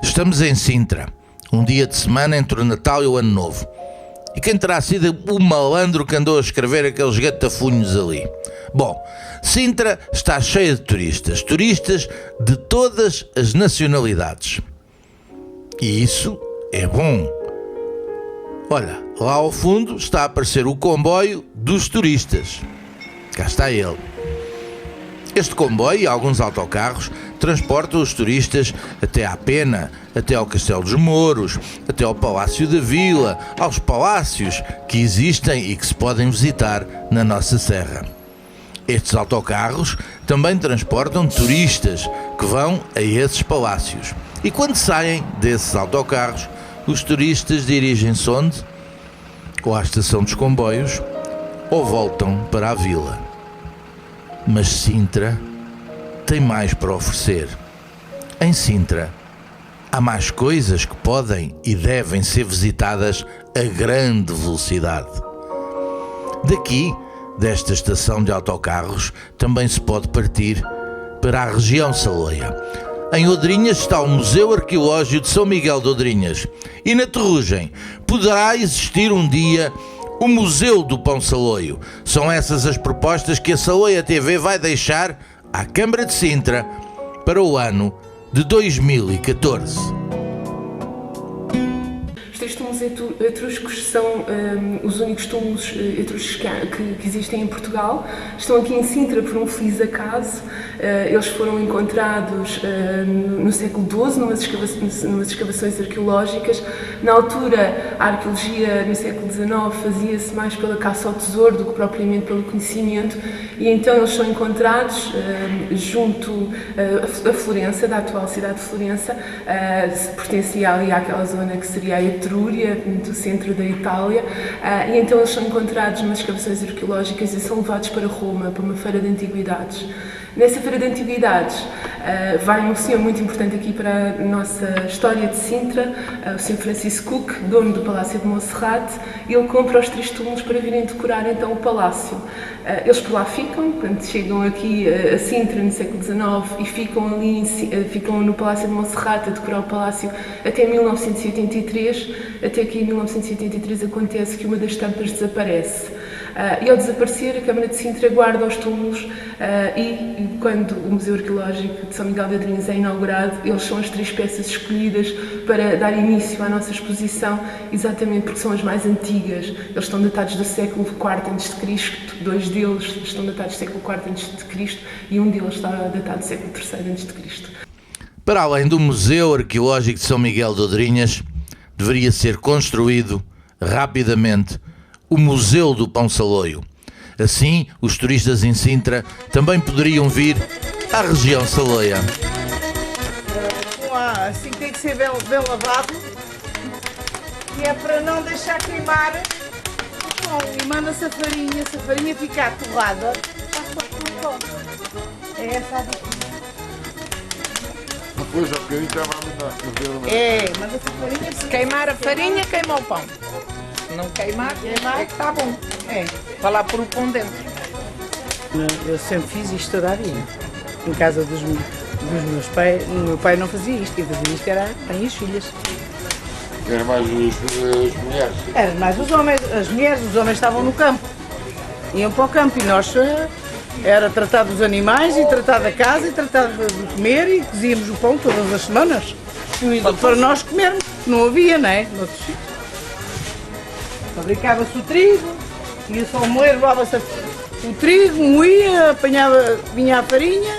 Estamos em Sintra, um dia de semana entre o Natal e o Ano Novo. E quem terá sido o malandro que andou a escrever aqueles gatafunhos ali? Bom, Sintra está cheia de turistas de todas as nacionalidades. E isso é bom. Olha, lá ao fundo está a aparecer o comboio dos turistas. Cá está ele. Este comboio e alguns autocarros transportam os turistas até à Pena, até ao Castelo dos Mouros, até ao Palácio da Vila, aos palácios que existem e que se podem visitar na nossa serra. Estes autocarros também transportam turistas que vão a esses palácios. E quando saem desses autocarros, os turistas dirigem-se onde? Ou à estação dos comboios, ou voltam para a vila. Mas Sintra tem mais para oferecer. Em Sintra há mais coisas que podem e devem ser visitadas a grande velocidade. Daqui, desta estação de autocarros, também se pode partir para a região saloia. Em Odrinhas está o Museu Arqueológico de São Miguel de Odrinhas. E na Terrugem poderá existir um dia o Museu do Pão Saloio. São essas as propostas que a Saloia TV vai deixar à Câmara de Sintra para o ano de 2014. Os túmulos etruscos são os únicos túmulos etruscos que existem em Portugal. Estão aqui em Sintra por um feliz acaso. Eles foram encontrados no século XII, numas escavações arqueológicas. Na altura, a arqueologia no século XIX fazia-se mais pela caça ao tesouro do que propriamente pelo conhecimento, e então eles são encontrados junto a Florença, da atual cidade de Florença, pertencia ali àquela zona que seria a Etrúria, do centro da Itália, e então eles são encontrados nas escavações arqueológicas e são levados para Roma, para uma feira de antiguidades. Nessa feira de antiguidades vai um senhor muito importante aqui para a nossa história de Sintra, o Sr. Francisco Cook, dono do Palácio de Monserrate. Ele compra os 3 túmulos para virem decorar então o palácio. Eles por lá ficam, quando chegam aqui a Sintra no século XIX, e ficam ali, ficam no Palácio de Monserrate a decorar o palácio até 1983, até que em 1983 acontece que uma das tampas desaparece. E ao desaparecer, a Câmara de Sintra guarda os túmulos e quando o Museu Arqueológico de São Miguel de Odrinhas é inaugurado, eles são as 3 peças escolhidas para dar início à nossa exposição, exatamente porque são as mais antigas. Eles estão datados do século IV a.C., 2 deles estão datados do século IV a.C. e um deles está datado do século III a.C. Para além do Museu Arqueológico de São Miguel de Odrinhas, deveria ser construído rapidamente o Museu do Pão Saloio. Assim, os turistas em Sintra também poderiam vir à região saloia. Assim tem que ser bem lavado, e é para não deixar queimar o pão. E manda-se a farinha ficar torrada, é essa a dica. Depois ao bocadinho já vai manda-se a farinha. Se queimar a farinha, queima o pão. Se não queimar, é que está bom. Vai lá pôr o pão dentro. Eu sempre fiz isto toda a vida. Em casa dos meus pais, o meu pai não fazia isto. Quem fazia isto tem as filhas. Era mais as mulheres? Era mais os homens. As mulheres, os homens estavam no campo. Iam para o campo e nós era tratar dos animais e tratar da casa e tratar de comer, e cozíamos o pão todas as semanas. Para nós comermos. Não havia, não é? Noutros sítios. Fabricava-se o trigo, ia só moer, levava-se o trigo, moía, vinha a farinha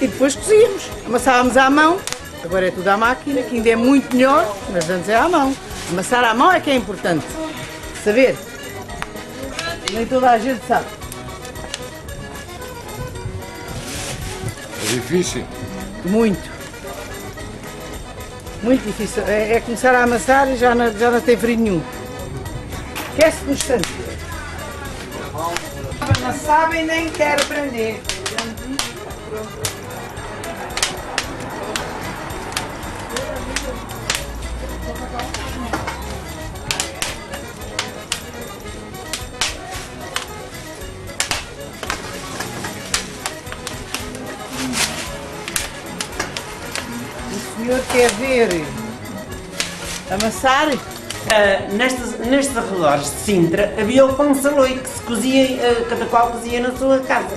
e depois cozíamos. Amassávamos à mão, agora é tudo à máquina, que ainda é muito melhor, mas antes é à mão. Amassar à mão é que é importante, saber. Nem toda a gente sabe. É difícil? Muito. Muito difícil. É começar a amassar e já não tem frio nenhum. Esquece no instante. Não sabem nem quer aprender. senhor quer ver amassar? Nestes arredores de Sintra havia o pão saloi que se cozia, cada qual cozia na sua casa.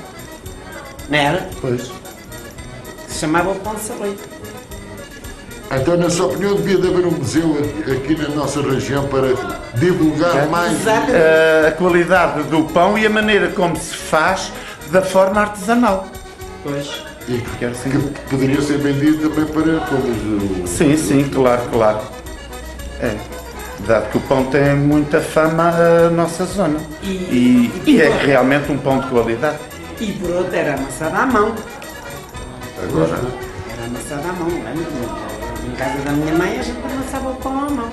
Não era? Pois. Que se chamava o pão saloi. Então, na sua opinião, devia de haver um museu aqui na nossa região para divulgar mais A qualidade do pão e a maneira como se faz da forma artesanal. Pois. e Quero sim. que poderia ser vendido também para todos os... Sim, sim, claro, claro. É. Dado que o pão tem muita fama na nossa zona. E é realmente um pão de qualidade. E por outro era amassado à mão. Agora, Era amassado à mão, lembro-me. Em casa da minha mãe a gente amassava o pão à mão.